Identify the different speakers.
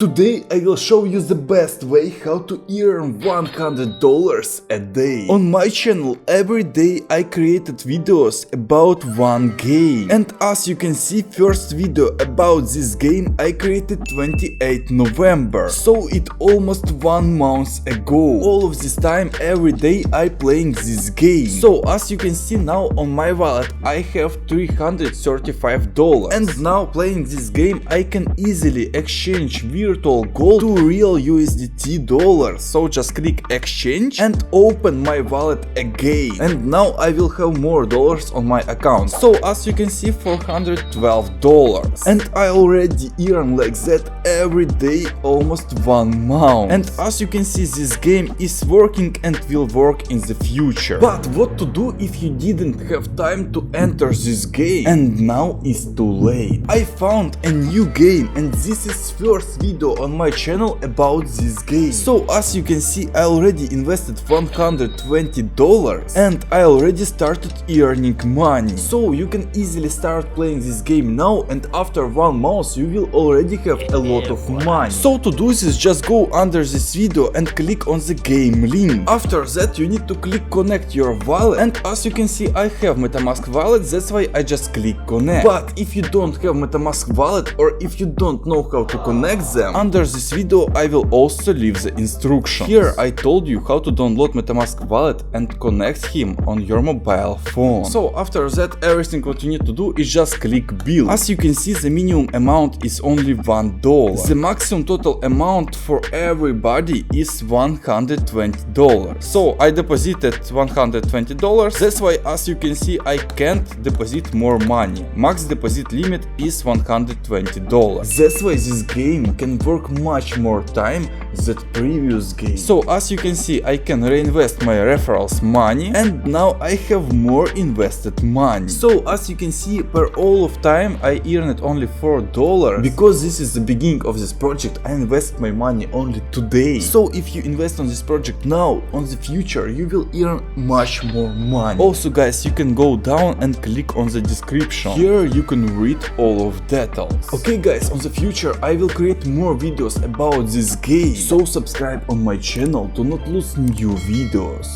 Speaker 1: Today I will show you the best way how to earn $100 a day. On my channel every day I created videos about one game. And as you can see, first video about this game I created 28 November. So it almost 1 month ago. All of this time every day I playing this game. So as you can see now on my wallet I have $335. And now playing this game I can easily exchange virtual gold to real USDT dollars. So just click exchange and open my wallet again. And now I will have more dollars on my account. So as you can see, $412. And I already earn like that every day almost 1 month. And as you can see, this game is working and will work in the future. But what to do if you didn't have time to enter this game? And now it's too late. I found a new game and this is first video on my channel about this game. So as you can see, I already invested $120 and I already started earning money. So you can easily start playing this game now, and after 1 month you will already have a lot of money. So to do this, just go under this video and click on the game link. After that you need to click connect your wallet, and as you can see I have MetaMask wallet, that's why I just click connect. But if you don't have MetaMask wallet or if you don't know how to connect them, under this video I will also leave the instructions. Here I told you how to download MetaMask wallet and connect him on your mobile phone. So after that everything what you need to do is just click bill. As you can see, the minimum amount is only $1. The maximum total amount for everybody is $120. So I deposited $120. That's why as you can see I can't deposit more money. Max deposit limit is $120. That's why this game can work much more time than previous game. So as you can see I can reinvest my referrals money, and now I have more invested money. So as you can see, per all of time I earned only $4 because this is the beginning of this project. I invest my money only today. So if you invest on this project now, on the future you will earn much more money. Also guys, you can go down and click on the description. Here you can read all of details. Okay guys, on the future I will create more videos about this game. So subscribe on my channel to not lose new videos.